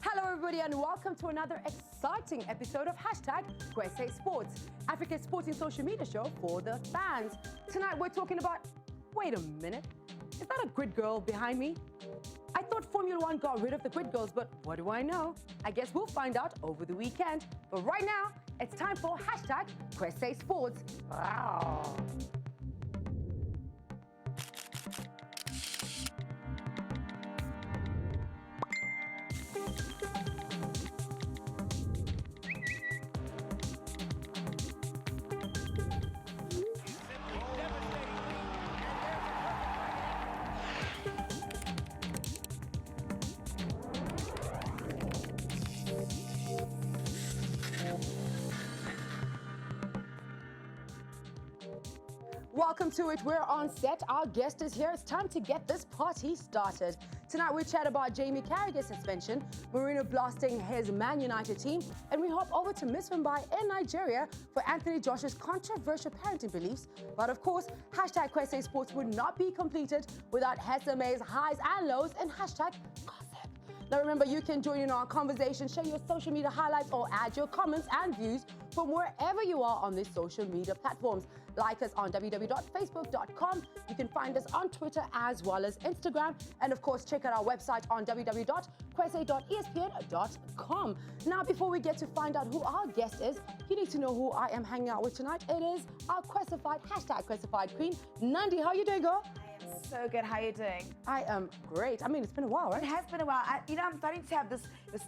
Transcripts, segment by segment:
Hello everybody and welcome to another exciting episode of Kwese Sports, Africa's sporting social media show for the fans. Tonight we're talking about, wait a minute, is that a grid girl behind me? I thought Formula One got rid of the grid girls, but what do I know? I guess we'll find out over the weekend. But right now, it's time for Kwese Sports. Wow. Welcome to it. We're on set. Our guest is here. It's time to get this party started. Tonight we chat about Jamie Carragher's suspension, Mourinho blasting his Man United team, and we hop over to Miss Mumbai in Nigeria for Anthony Joshua's controversial parenting beliefs. But of course, Kwese Sports would not be completed without Hesame's highs and lows and gossip. Now remember, you can join in our conversation, share your social media highlights, or add your comments and views from wherever you are on these social media platforms. Like us on www.facebook.com. You can find us on Twitter as well as Instagram. And of course, check out our website on www.kwese.espn.com. Now, before we get to find out who our guest is, you need to know who I am hanging out with tonight. It is our Kwesified queen, Nandi. How are you doing, girl? So good. How are you doing? I am great. I mean, it's been a while, right? It has been a while. I'm starting to have this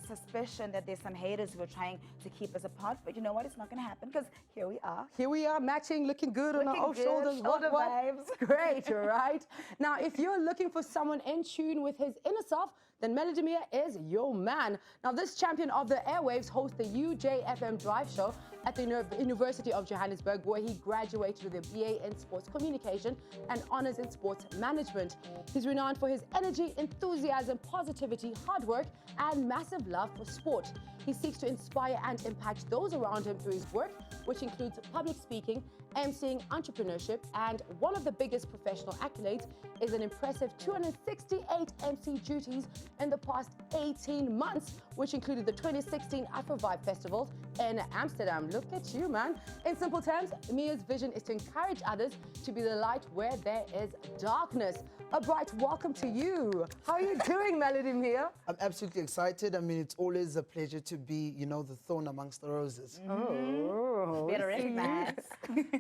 suspicion that there's some haters who are trying to keep us apart. But you know what? It's not going to happen because here we are. Here we are, matching, looking good on our shoulders. Shoulder vibes. Great, right? Now, if you're looking for someone in tune with his inner self, then Miya is your man. Now, this champion of the airwaves hosts the UJFM Drive Show at the University of Johannesburg, where he graduated with a BA in Sports Communication and Honours in Sports Management. He's renowned for his energy, enthusiasm, positivity, hard work, and massive love for sport. He seeks to inspire and impact those around him through his work, which includes public speaking, emceeing, entrepreneurship, and one of the biggest professional accolades is an impressive 268 MC duties in the past 18 months, which included the 2016 Afro Vibe Festival in Amsterdam. Look at you, man. In simple terms, Miya's vision is to encourage others to be the light where there is darkness. A bright welcome to you. How are you doing, Miya? I'm absolutely excited. I mean, it's always a pleasure to be, the thorn amongst the roses. Oh, better recognize.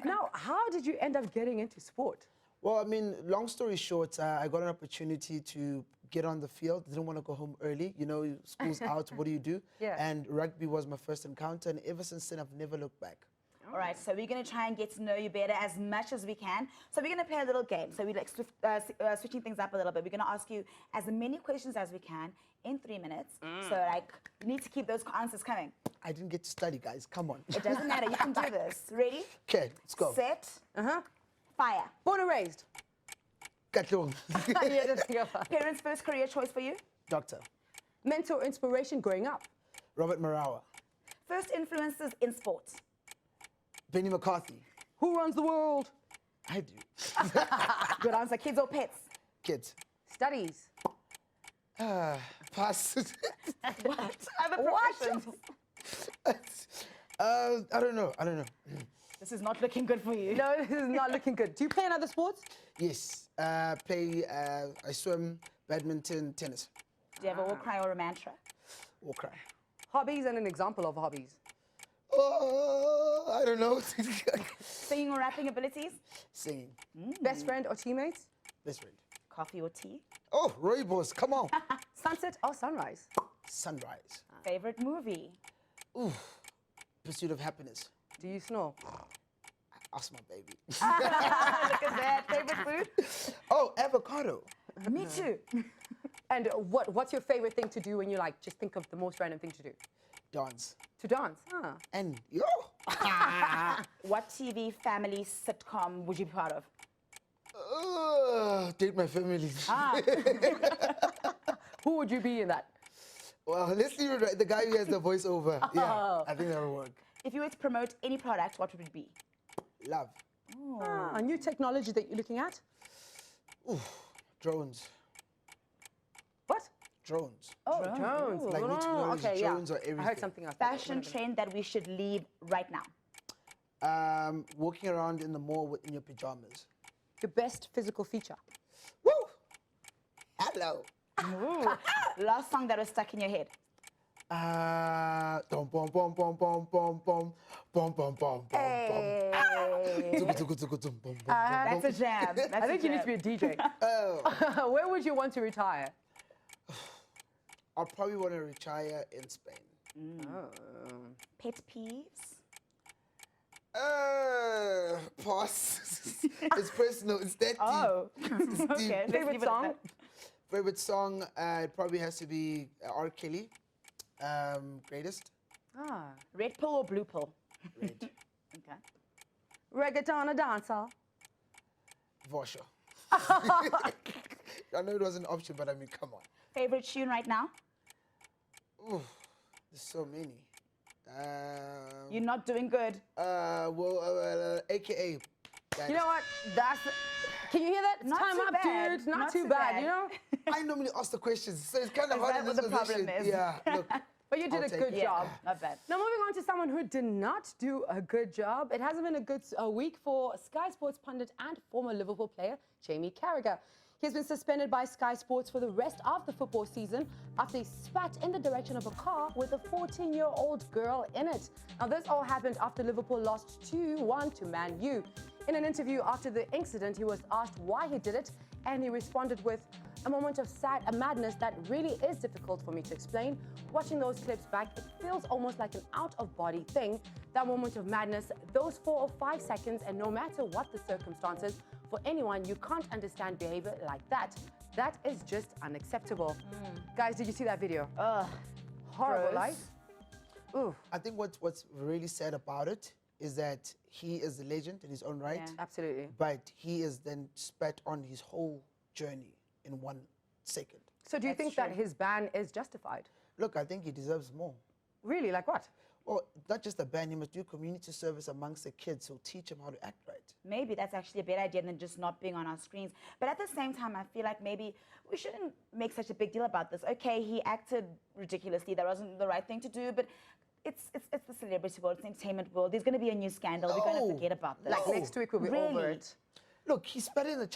Now, how did you end up getting into sport? Well, I mean, long story short, I got an opportunity to get on the field. Didn't want to go home early. School's out, what do? Yeah. And rugby was my first encounter, and ever since then, I've never looked back. All right, so we're going to try and get to know you better as much as we can. So we're going to play a little game. So we're switching things up a little bit. We're going to ask you as many questions as we can in 3 minutes. So you need to keep those answers coming. I didn't get to study, guys. Come on. It doesn't matter. You can do this. Ready? Okay, let's go. Set. Fire. Born and raised. Katlong. Parents' first career choice for you? Doctor. Mentor inspiration growing up. Robert Marawa. First influences in sports? Benny McCarthy. Who runs the world? I do. Good answer. Kids or pets? Kids. Studies. Pass. What? Other professions? I don't know. This is not looking good for you. No, this is not looking good. Do you play in other sports? Yes. I swim, badminton, tennis. Do you have a war cry or a mantra? War cry. Hobbies and an example of hobbies. Oh, I don't know. Singing or rapping abilities? Singing. Best friend or teammates? Best friend. Coffee or tea? Oh, Rooibos, come on. Sunset or sunrise? Sunrise. Favorite movie? Ooh, Pursuit of Happiness. Do you snore? Ask my baby. Look at that. Favorite food? Oh, avocado. Me too. And what's your favorite thing to do when you just think of the most random thing to do? Dance. To dance, huh? And yo. What TV family sitcom would you be part of? Date my family. Who would you be in that? Well, let's leave it right. The guy who has the voiceover. Yeah, I think that'll work. If you were to promote any product, what would it be? Love. A new technology that you're looking at? Ooh, drones. What? drones. Oh, drones. Like new technology, okay, drones yeah. or everything. I heard something like that. Fashion trend that we should leave right now. Walking around in the mall in your pajamas. Your best physical feature. Woo! Hello. Last song that was stuck in your head. Dum bum bum bum bum bum bum bum bum bum Hey. bum. That's a jam. That's I think you need to be a DJ. Oh, Where would you want to retire? I'll probably want to retire in Spain. Pet peeves. Pause. It's personal. It's that deep. Oh, It's deep. okay. let's Favorite leave it at song? that. Favorite song? It probably has to be R. Kelly. Greatest. Ah. Red pill or blue pill? Red. Okay. Reggaeton or dancehall? Vosha. I know it was an option, but I mean, come on. Favorite tune right now? Ooh, there's so many. You're not doing good. AKA. You know what? That's. Can you hear that? It's Not time too up, bad. dude. Not Not too too bad, bad. you know? I normally ask the questions, so it's kind of Is hard that in what this the problem position. is? Yeah, look. But you did I'll a take good it. job. Not bad. Now, moving on to someone who did not do a good job. It hasn't been a good week for Sky Sports pundit and former Liverpool player Jamie Carragher. He's been suspended by Sky Sports for the rest of the football season after he spat in the direction of a car with a 14-year-old girl in it. Now, this all happened after Liverpool lost 2-1 to Man U. In an interview after the incident, he was asked why he did it, and he responded with, "A moment of madness that really is difficult for me to explain. Watching those clips back, it feels almost like an out-of-body thing. That moment of madness, those 4 or 5 seconds, and no matter what the circumstances, for anyone, you can't understand behavior like that. That is just unacceptable." Guys, did you see that video? Ugh. Horrible, gross. right? Ooh, I think what's really sad about it is that he is a legend in his own right, Yeah. absolutely. but he is then spat on his whole journey in 1 second. So do you That's think that true. his ban is justified? Look, I think he deserves more. Really? Like what? Well, not just a ban, he must do community service amongst the kids, so teach them how to act right. Maybe that's actually a better idea than just not being on our screens. But at the same time, I feel like maybe we shouldn't make such a big deal about this. Okay, he acted ridiculously. That wasn't the right thing to do, but it's the celebrity world, it's the entertainment world. There's going to be a new scandal. We're going No. to forget about this. Like next week we'll be over Really? it. Look, he spat in the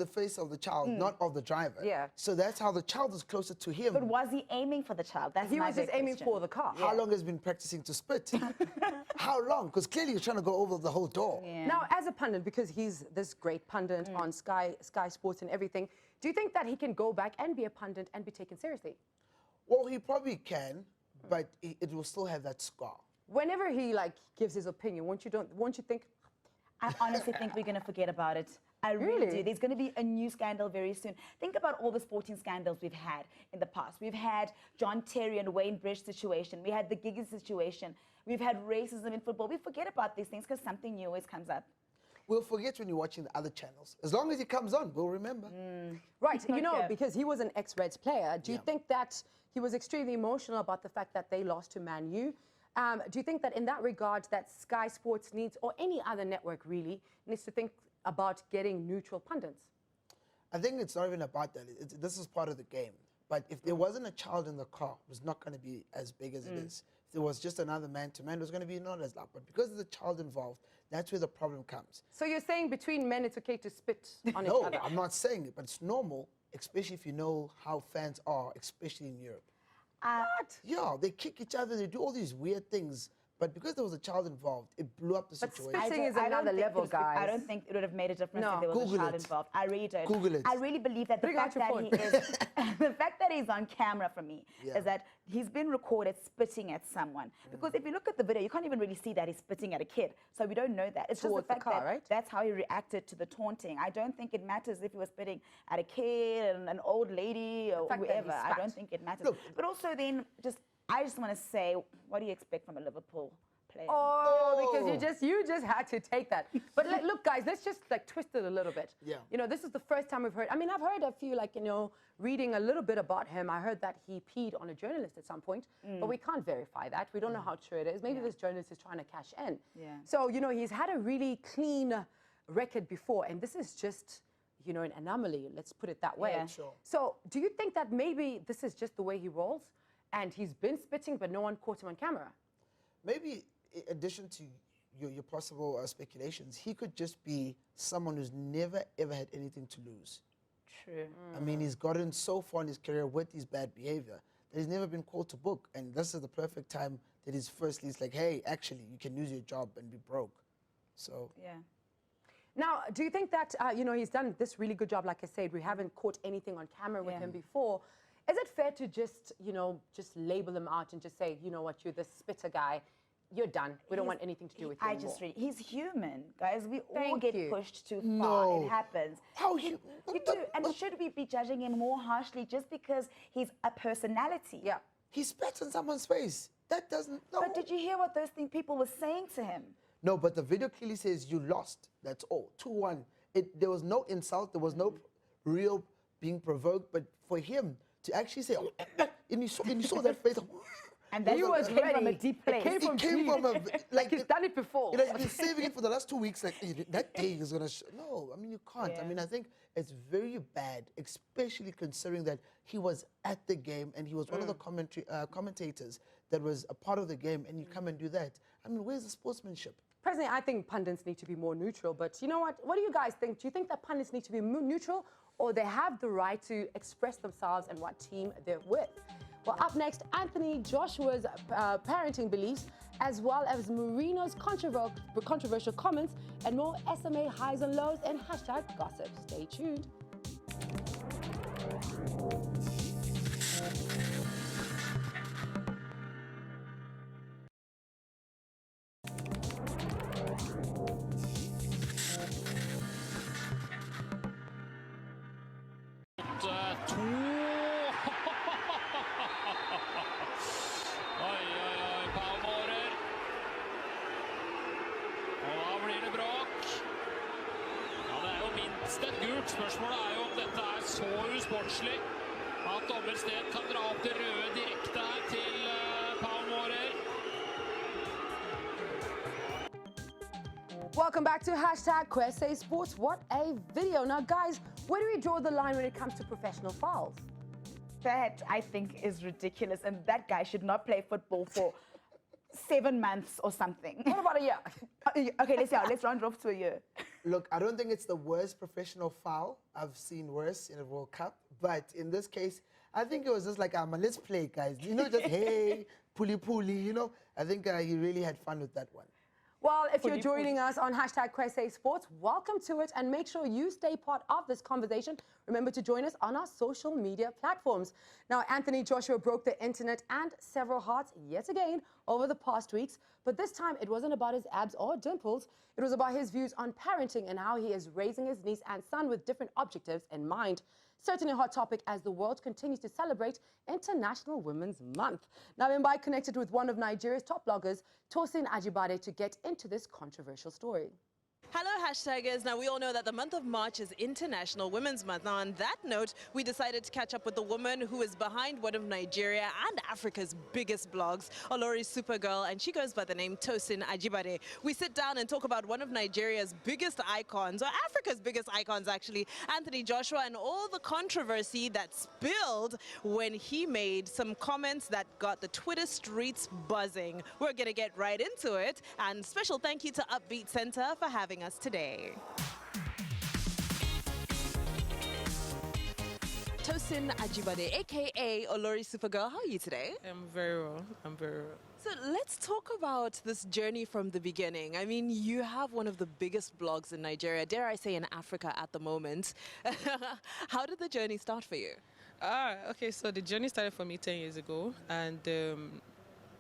face of the child, not of the driver. Yeah. So that's how the child is closer to him. But was he aiming for the child? That's He my was just big aiming question. for the car. How long has he been practicing to spit? How long? Because clearly he's trying to go over the whole door. Yeah. Now, as a pundit, because he's this great pundit on Sky Sports and everything, do you think that he can go back and be a pundit and be taken seriously? Well, he probably can, but it will still have that scar. Whenever he like gives his opinion, won't you think? I honestly think we're going to forget about it. I really Really? do. There's going to be a new scandal very soon. Think about all the sporting scandals we've had in the past. We've had John Terry and Wayne Bridge situation. We had the Giggs situation. We've had racism in football. We forget about these things because something new always comes up. We'll forget when you're watching the other channels. As long as he comes on, we'll remember. Right, you know, Okay. because he was an ex-Reds player, do you Yeah. think that he was extremely emotional about the fact that they lost to Man U? Do you think that in that regard that Sky Sports needs, or any other network really, needs to think about getting neutral pundits? I think it's not even about that. This is part of the game. But if there wasn't a child in the car, it was not going to be as big as it is. If there was just another man-to-man, it was going to be not as loud. But because there's a child involved, that's where the problem comes. So you're saying between men it's okay to spit on each No, other? I'm not saying it, but it's normal, especially if you know how fans are, especially in Europe. What? Yeah, they kick each other, they do all these weird things. But because there was a child involved, it blew up the But situation. spitting is I don't another think level, it was- I guys. don't think it would have made a difference No. if there was Google a child it. involved. I really don't. Google it. I really believe that the Bring out fact your that phone. he is, the fact that he's on camera for me Yeah. is that he's been recorded spitting at someone. Because if you look at the video, you can't even really see that he's spitting at a kid. So we don't know that. It's Towards just the the fact car, that right? that's how he reacted to the taunting. I don't think it matters if he was spitting at a kid and an old lady or fact that he whoever. I spat. don't think it matters. Look. But also then, I just want to say, what do you expect from a Liverpool player? Oh, because you just had to take that. But look, guys, let's just like twist it a little bit. Yeah. You know, this is the first time we've heard. I mean, I've heard a few, like, you know, reading a little bit about him. I heard that he peed on a journalist at some point, but we can't verify that. We don't know how true it is. Maybe this journalist is trying to cash in. Yeah. So, you know, he's had a really clean record before, and this is just you know, an anomaly. Let's put it that way. Yeah. Sure. So do you think that maybe this is just the way he rolls and he's been spitting but no one caught him on camera? Maybe in addition to your possible speculations, he could just be someone who's never ever had anything to lose. True. I mean, he's gotten so far in his career with his bad behavior that he's never been called to book. And this is the perfect time that he's firstly, it's like, hey, actually, you can lose your job and be broke. So, Yeah. Now, do you think that, you know, he's done this really good job, like I said, we haven't caught anything on camera with Yeah. him before. Is it fair to just, you know, just label him out and just say, you know what, you're the spitter guy, you're done. We don't want anything to do with you anymore. He's human, guys. We all Thank get you. pushed too far. No. It happens. How you you- do. And should we be judging him more harshly just because he's a personality? Yeah. he spat on someone's face. That doesn't, no. But did you hear what those people were saying to him? No, but the video clearly says you lost. That's all. 2-1. There was no insult. There was no real being provoked. But for him to actually say, oh, and you saw that face. And that He was came from a ready. deep It place. came from deep. Like he's done it before. It has been saving it for the last 2 weeks. Like, that day is going to... No, I mean, you can't. I Yeah. mean, I think it's very bad, especially considering that he was at the game and he was one of the commentators that was a part of the game, and you come and do that. I mean, where's the sportsmanship? Personally, I think pundits need to be more neutral, but you know what? What do you guys think? Do you think that pundits need to be neutral, or they have the right to express themselves and what team they're with? Well, up next, Anthony Joshua's parenting beliefs, as well as Marino's controversial comments, and more SMA highs and lows and hashtag gossip. Stay tuned. Oi, oi, oi, Palmårer. Og da blir det bråk. Ja, det er jo minst et gult. Spørsmålet er jo om dette er så usportslig at dommer Sted kan dra opp det røde direkte her til Palmårer. Welcome back to hashtag Kwese Sports. What a video. Now, guys, where do we draw the line when it comes to professional fouls? That, I think, is ridiculous. And that guy should not play football for 7 months or something. What about a year? Okay, let's round it off to a year. Look, I don't think it's the worst professional foul. I've seen worse in a World Cup. But in this case, I think it was just like, let's play, guys. You know, just, hey, pulley, you know. I think he really had fun with that one. Well, if you're joining us on hashtag Kwese Sports, welcome to it, and make sure you stay part of this conversation. Remember to join us on our social media platforms. Now, Anthony Joshua broke the internet and several hearts yet again over the past weeks, but this time it wasn't about his abs or dimples. It was about his views on parenting and how he is raising his niece and son with different objectives in mind. Certainly a hot topic as the world continues to celebrate International Women's Month. Now, Mumbai connected with one of Nigeria's top bloggers, Tosin Ajibade, to get into this controversial story. Hello, hashtaggers. Now, we all know that the month of March is International Women's Month. Now, on that note, we decided to catch up with the woman who is behind one of Nigeria and Africa's biggest blogs, Olori Supergirl, and she goes by the name Tosin Ajibade. We sit down and talk about one of Nigeria's biggest icons, or Africa's biggest icons, actually, Anthony Joshua, and all the controversy that spilled when he made some comments that got the Twitter streets buzzing. We're going to get right into it, and special thank you to Upbeat Center for having us today. Tosin Ajibade, aka Olori Supergirl, how are you today? I'm very well. I'm very well. So let's talk about this journey from the beginning. I mean, you have one of the biggest blogs in Nigeria, dare I say in Africa at the moment. How did the journey start for you? Okay, so the journey started for me 10 years ago, and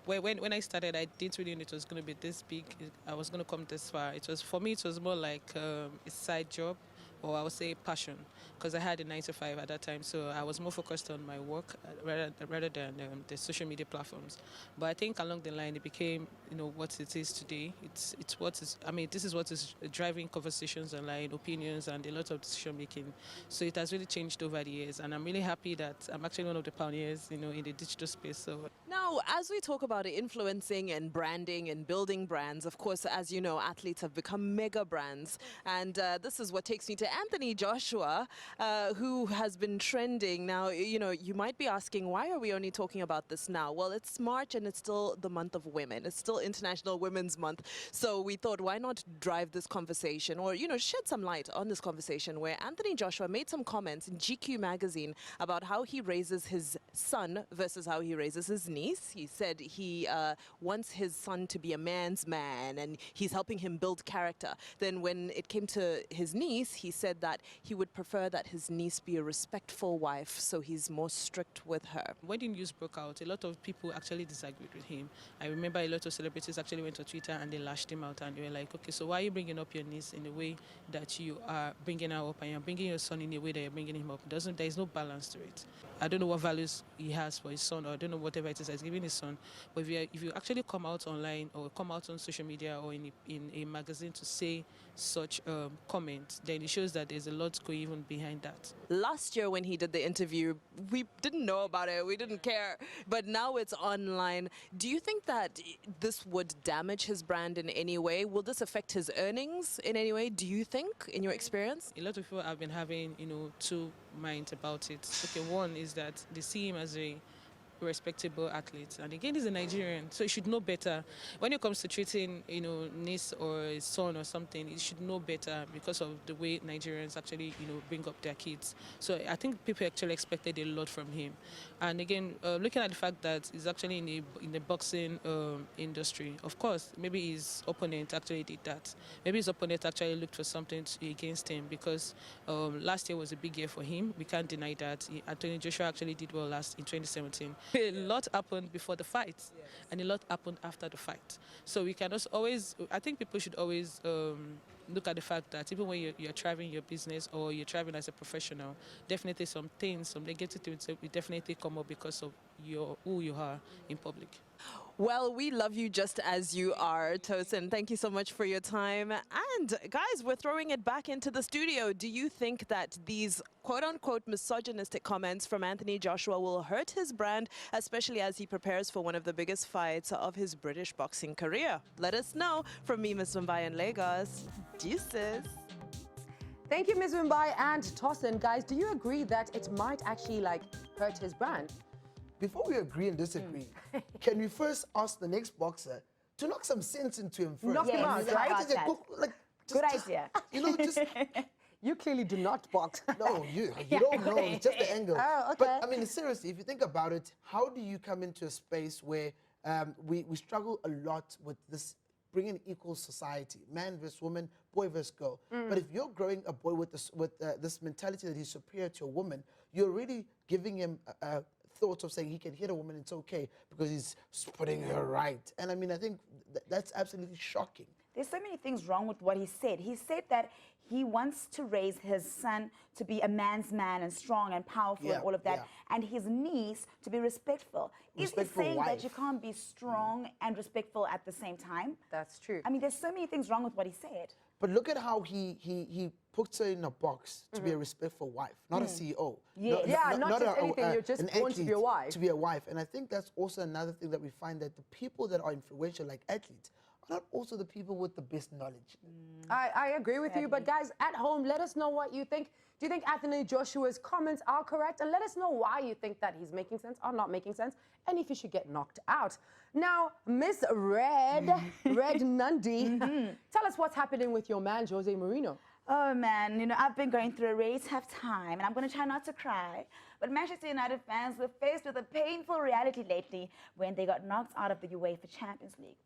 when I started, I didn't really know it was going to be this big. I was going to come this far. It was, for me, it was more like a side job, or I would say passion, because I had a 9-to-5 at that time, so I was more focused on my work rather than the social media platforms. But I think along the line, it became, you know, what it is today. It's what is. I mean, this is what is driving conversations online, opinions, and a lot of decision making. So it has really changed over the years, and I'm really happy that I'm actually one of the pioneers, you know, in the digital space. So now, as we talk about influencing and branding and building brands, of course, as you know, athletes have become mega brands, and this is what takes me to Anthony Joshua, who has been trending. Now, you know, you might be asking, why are we only talking about this now? Well, it's March and it's still the month of women. It's still International Women's Month. So we thought, why not drive this conversation or, you know, shed some light on this conversation where Anthony Joshua made some comments in GQ magazine about how he raises his son versus how he raises his niece. He said he wants his son to be a man's man and he's helping him build character. Then when it came to his niece, he said that he would prefer that his niece be a respectful wife, so he's more strict with her. When the news broke out, a lot of people actually disagreed with him. I remember a lot of celebrities actually went to Twitter and they lashed him out and they were like, okay, so why are you bringing up your niece in the way that you are bringing her up and you're bringing your son in the way that you're bringing him up? There is no balance to it. I don't know what values he has for his son, or I don't know whatever it is he's giving his son, but if you actually come out online or come out on social media or in a magazine to say such comments, then it shows that there's a lot going even behind that. Last year when he did the interview, we didn't know about it, we didn't care, but now it's online. Do you think that this would damage his brand in any way? Will this affect his earnings in any way, do you think, in your experience? A lot of people have been having, you know, two minds about it. Okay, one is that they see him as a respectable athlete, and again, he's a Nigerian, so he should know better. When it comes to treating, you know, niece or his son or something, he should know better because of the way Nigerians actually, you know, bring up their kids. So I think people actually expected a lot from him. And again, looking at the fact that he's actually in the boxing industry, of course, maybe his opponent actually did that. Maybe his opponent actually looked for something against him because last year was a big year for him. We can't deny that. Anthony Joshua actually did well in 2017. A lot happened before the fight, yes, and a lot happened after the fight. So we can also always, I think people should always look at the fact that even when you're thriving your business or you're thriving as a professional, definitely some things, some negative things will definitely come up because of who you are in public. Well, we love you just as you are, Tosin. Thank you so much for your time. And guys, we're throwing it back into the studio. Do you think that these quote-unquote misogynistic comments from Anthony Joshua will hurt his brand, especially as he prepares for one of the biggest fights of his British boxing career? Let us know. From me, Ms. Mumbai in Lagos. Deuces. Thank you, Ms. Mumbai and Tosin. Guys, do you agree that it might actually hurt his brand? Before we agree and disagree, can we first ask the next boxer to knock some sense into him first? Knock him out, right? Good idea. You know, just... You clearly do not box. No, you don't know. It's just the angle. Oh, okay. But, I mean, seriously, if you think about it, how do you come into a space where we struggle a lot with this bringing equal society, man versus woman, boy versus girl. But if you're growing a boy with this mentality that he's superior to a woman, you're really giving him thought of saying he can hit a woman, it's okay, because he's putting her right. And I mean, I think that's absolutely shocking. There's so many things wrong with what he said. He said that he wants to raise his son to be a man's man and strong and powerful and all of that, and his niece to be respectful. Is he saying that you can't be strong and respectful at the same time? That's true. I mean, there's so many things wrong with what he said. But look at how he puts her in a box to be a respectful wife, not a CEO. Not just anything, you're just born to be a wife. To be a wife. And I think that's also another thing that we find, that the people that are influential, like athletes, are not also the people with the best knowledge. I agree with you, but guys, at home, let us know what you think. Do you think Anthony Joshua's comments are correct? And let us know why you think that he's making sense or not making sense, and if he should get knocked out. Now, Miss Red Nundy, tell us what's happening with your man, Jose Mourinho. Oh man, you know, I've been going through a really tough time, and I'm going to try not to cry. But Manchester United fans were faced with a painful reality lately when they got knocked out of the UEFA Champions League.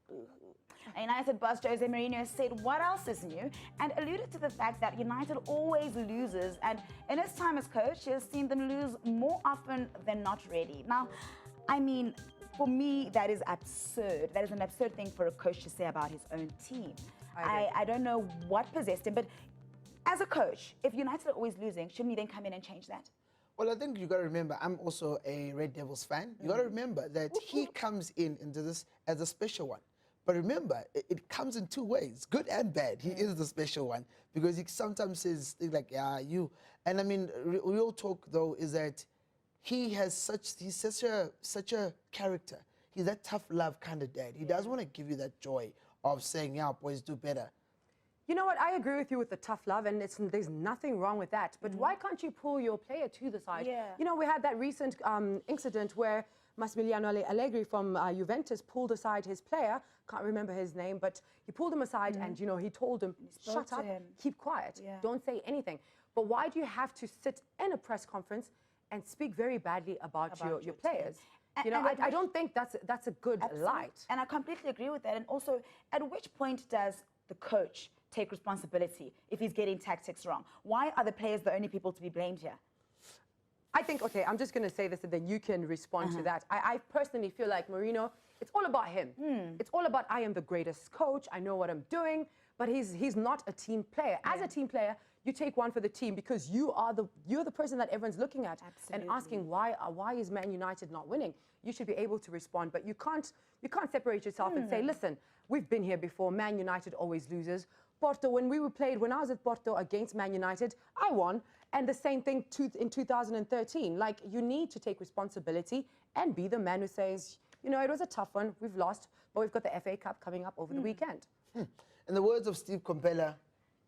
And United boss Jose Mourinho said what else is new, and alluded to the fact that United always loses, and in his time as coach, he has seen them lose more often than not really. Now, I mean, for me, that is absurd. That is an absurd thing for a coach to say about his own team. I don't know what possessed him, but as a coach, if United are always losing, shouldn't he then come in and change that? Well, I think you got to remember, I'm also a Red Devils fan. You got to remember that he comes into this as a special one. But remember, it comes in two ways, good and bad. He is the special one, because he sometimes says things like, yeah, you. And I mean, real talk though is that he's such a character. He's that tough love kind of dad. He doesn't want to give you that joy of saying, yeah, boys, do better. You know what? I agree with you with the tough love, and there's nothing wrong with that. But why can't you pull your player to the side? Yeah. You know, we had that recent incident where Massimiliano Allegri from Juventus pulled aside his player. Can't remember his name, but he pulled him aside, and you know, he told him, spoke "Shut to up, him. keep quiet, Yeah. don't say anything." But why do you have to sit in a press conference and speak very badly about your your players? team. You know, And I don't think that's a good light. And I completely agree with that. And also, at which point does the coach take responsibility if he's getting tactics wrong? Why are the players the only people to be blamed here? I think, okay, I'm just going to say this and then you can respond to that. I personally feel like Mourinho, it's all about him. It's all about, I am the greatest coach, I know what I'm doing, but he's not a team player. As a team player, you take one for the team because you're the person that everyone's looking at and asking why is Man United not winning? You should be able to respond, but you can't separate yourself and say, listen, we've been here before, Man United always loses. Porto, when I was at Porto against Man United, I won. And the same thing in 2013. Like, you need to take responsibility and be the man who says, you know, it was a tough one, we've lost, but we've got the FA Cup coming up over the weekend. In the words of Steve Kompella,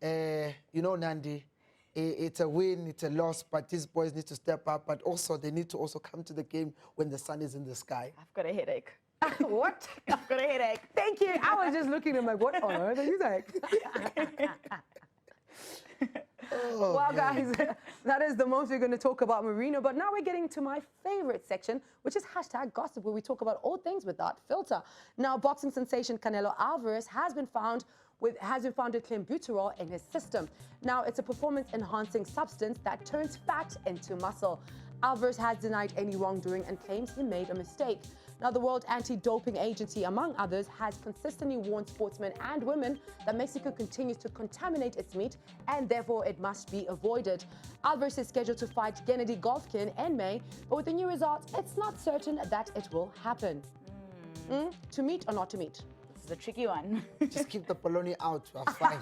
you know, Nandi, it's a win, it's a loss, but these boys need to step up, but also they need to also come to the game when the sun is in the sky. I've got a headache. What? I've got a headache. Thank you. I was just looking at my, what on earth are you saying? Oh, Well, guys, that is the most we're going to talk about Mourinho. But now we're getting to my favorite section, which is hashtag gossip, where we talk about all things without filter. Now, boxing sensation Canelo Alvarez has been found with clenbuterol in his system. Now, it's a performance-enhancing substance that turns fat into muscle. Alvarez has denied any wrongdoing and claims he made a mistake. Now, the World Anti-Doping Agency, among others, has consistently warned sportsmen and women that Mexico continues to contaminate its meat and therefore it must be avoided. Alvarez is scheduled to fight Gennady Golovkin in May, but with the new results, it's not certain that it will happen. To meet or not to meet? This is a tricky one. Just keep the polony out, we're fine.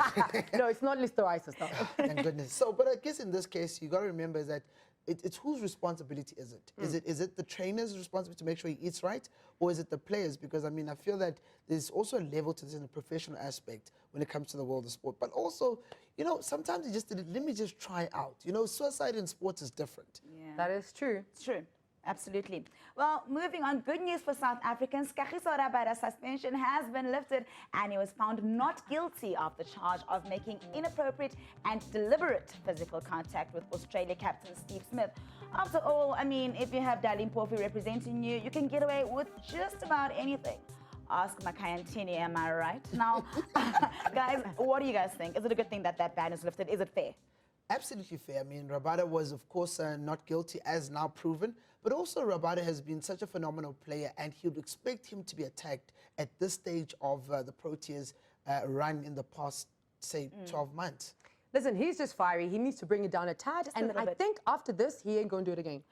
No, it's not listeriosis, though. Thank goodness. So, but I guess in this case, you got to remember is that it's whose responsibility is it? Is it the trainer's responsibility to make sure he eats right, or is it the players? Because I mean, I feel that there's also a level to this in the professional aspect when it comes to the world of sport. But also, you know, sometimes you just let me just try out. You know, suicide in sports is different. Yeah. That is true. It's true. Absolutely. Well, moving on, good news for South Africans. Kagiso Rabada's suspension has been lifted and he was found not guilty of the charge of making inappropriate and deliberate physical contact with Australia captain Steve Smith. After all, I mean, if you have Darlene Porphy representing you, you can get away with just about anything. Ask Makai and Tini, am I right? Now, guys, what do you guys think? Is it a good thing that that ban is lifted? Is it fair? Absolutely fair. I mean, Rabada was, of course, not guilty, as now proven. But also, Rabada has been such a phenomenal player, and he would expect him to be attacked at this stage of the Proteas' run in the past, say, 12 months. Listen, he's just fiery. He needs to bring it down a tad. Just a And little I bit. think after this, he ain't going to do it again.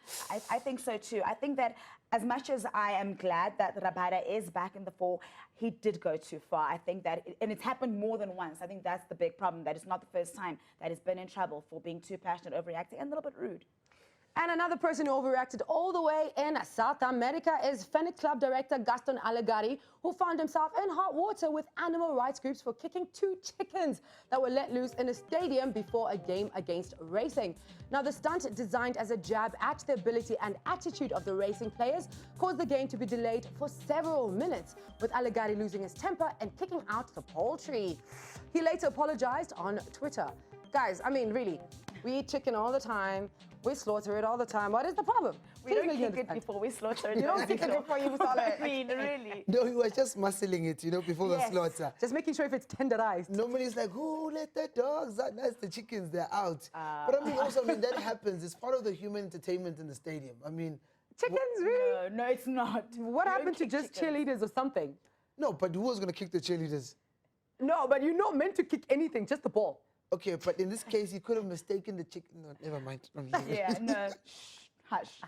I think so too. I think that as much as I am glad that Rabada is back in the fore, he did go too far. I think that, and it's happened more than once. I think that's the big problem, that it's not the first time that he's been in trouble for being too passionate, overreacting, and a little bit rude. And another person who overreacted all the way in South America is Fennec Club director Gaston Allegari, who found himself in hot water with animal rights groups for kicking 2 chickens that were let loose in a stadium before a game against Racing. Now, the stunt, designed as a jab at the ability and attitude of the Racing players, caused the game to be delayed for several minutes, with Allegari losing his temper and kicking out the poultry. He later apologized on Twitter. Guys, I mean, really, we eat chicken all the time. We slaughter it all the time. What is the problem? We Please don't make me kick it understand. before we slaughter it. You don't kick it before you slaughter I it. mean, really. No, he was just muscling it, you know, before Yes. the slaughter. Just making sure if it's tenderized. Nobody's like, oh, let the dogs out. That's the chickens, they're out. But I mean, also, I mean, that happens. It's part of the human entertainment in the stadium. I mean, Chickens, really? No, it's not. What You don't happened to kick just chickens. cheerleaders or something? no, but who was going to kick the cheerleaders? No, but you're not meant to kick anything, just the ball. Okay, but in this case, he could have mistaken the chicken. No, never mind. Yeah, no. Shh, hush.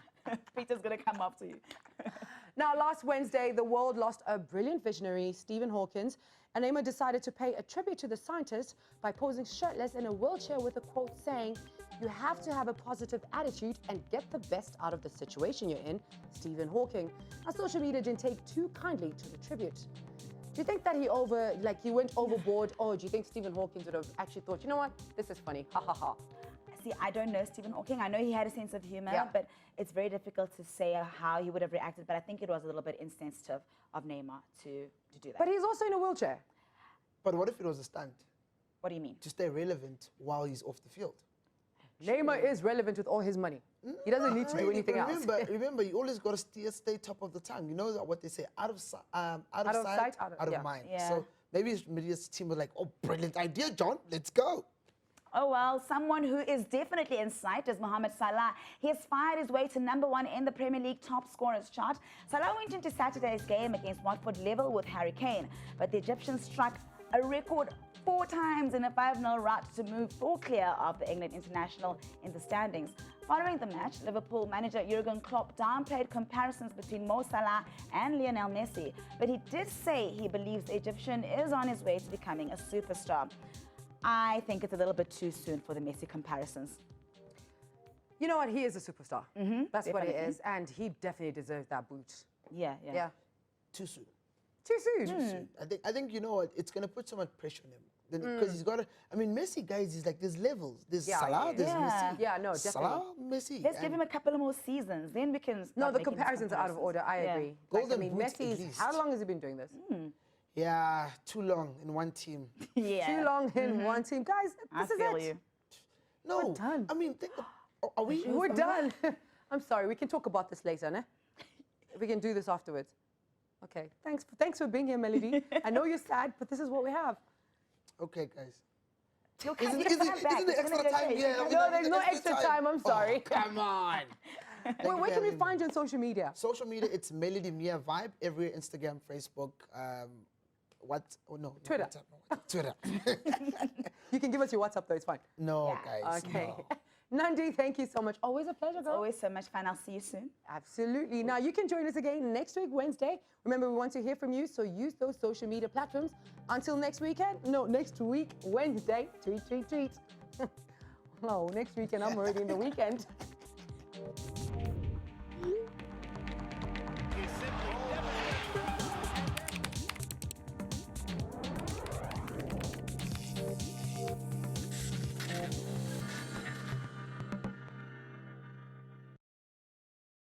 Peter's going to come after you. Now, last Wednesday, the world lost a brilliant visionary, Stephen Hawking, and Neymar decided to pay a tribute to the scientist by posing shirtless in a wheelchair with a quote saying, "You have to have a positive attitude and get the best out of the situation you're in, Stephen Hawking." Now, social media didn't take too kindly to the tribute. Do you think that he went overboard, or do you think Stephen Hawking would have actually thought, you know what, this is funny, ha ha ha? See, I don't know Stephen Hawking. I know he had a sense of humor, Yeah. but it's very difficult to say how he would have reacted. But I think it was a little bit insensitive of Neymar to do that. But he's also in a wheelchair. But what if it was a stunt What do you mean? to stay relevant while he's off the field? Neymar is relevant with all his money. He doesn't need to do anything else. Remember, you always got to stay top of the tongue. You know what they say, out of sight, out yeah. of mind. Yeah. So maybe his media team was like, oh, brilliant idea, John, let's go. Oh, well, someone who is definitely in sight is Mohamed Salah. He has fired his way to #1 in the Premier League top scorers chart. Salah went into Saturday's game against Watford level with Harry Kane, but the Egyptians struck a record 4 times in a 5-0 rout to move 4 clear of the England international in the standings. Following the match, Liverpool manager Jurgen Klopp downplayed comparisons between Mo Salah and Lionel Messi, but he did say he believes the Egyptian is on his way to becoming a superstar. I think it's a little bit too soon for the Messi comparisons. You know what? He is a superstar. That's what he definitely. is, and he definitely deserves that boot. Yeah. Yeah. Too soon. Too soon. Soon. I think you know what, it's going to put so much pressure on him. Because he's got to, I mean, Messi, guys, he's like, there's levels. There's Salah, there's Messi. Yeah, no, definitely. Salah, Messi. Let's give him a couple of more seasons, then we can No, start the making these comparisons are out of order. I Yeah. agree. Golden I mean, boots at Messi's, least. how long has he been doing this? Yeah, too long in one team. Yeah. Too long in one team. Guys, I this is feel it. you. No, We're done. I mean, are we? We're done. I'm sorry. We can talk about this later, ne? We can do this afterwards. Okay. Thanks for being here, Melody. I know you're sad, but this is what we have. Okay, guys. Isn't Isn't the extra time? Yeah, No, there's no extra time. I'm sorry. Oh, come on. Where can we find you on social media? Social media, it's Melody Miya Vibe. Every Instagram, Facebook, Twitter. WhatsApp, no, Twitter. You can give us your WhatsApp though. It's fine. No, Yeah. guys. Okay. No. Nandi, thank you so much. Always a pleasure, girl. Always so much fun. I'll see you soon. Absolutely. Now, you can join us again next week, Wednesday. Remember, we want to hear from you, so use those social media platforms. Until next week, Wednesday. Tweet, tweet, tweet. Oh, next weekend, I'm already in the weekend.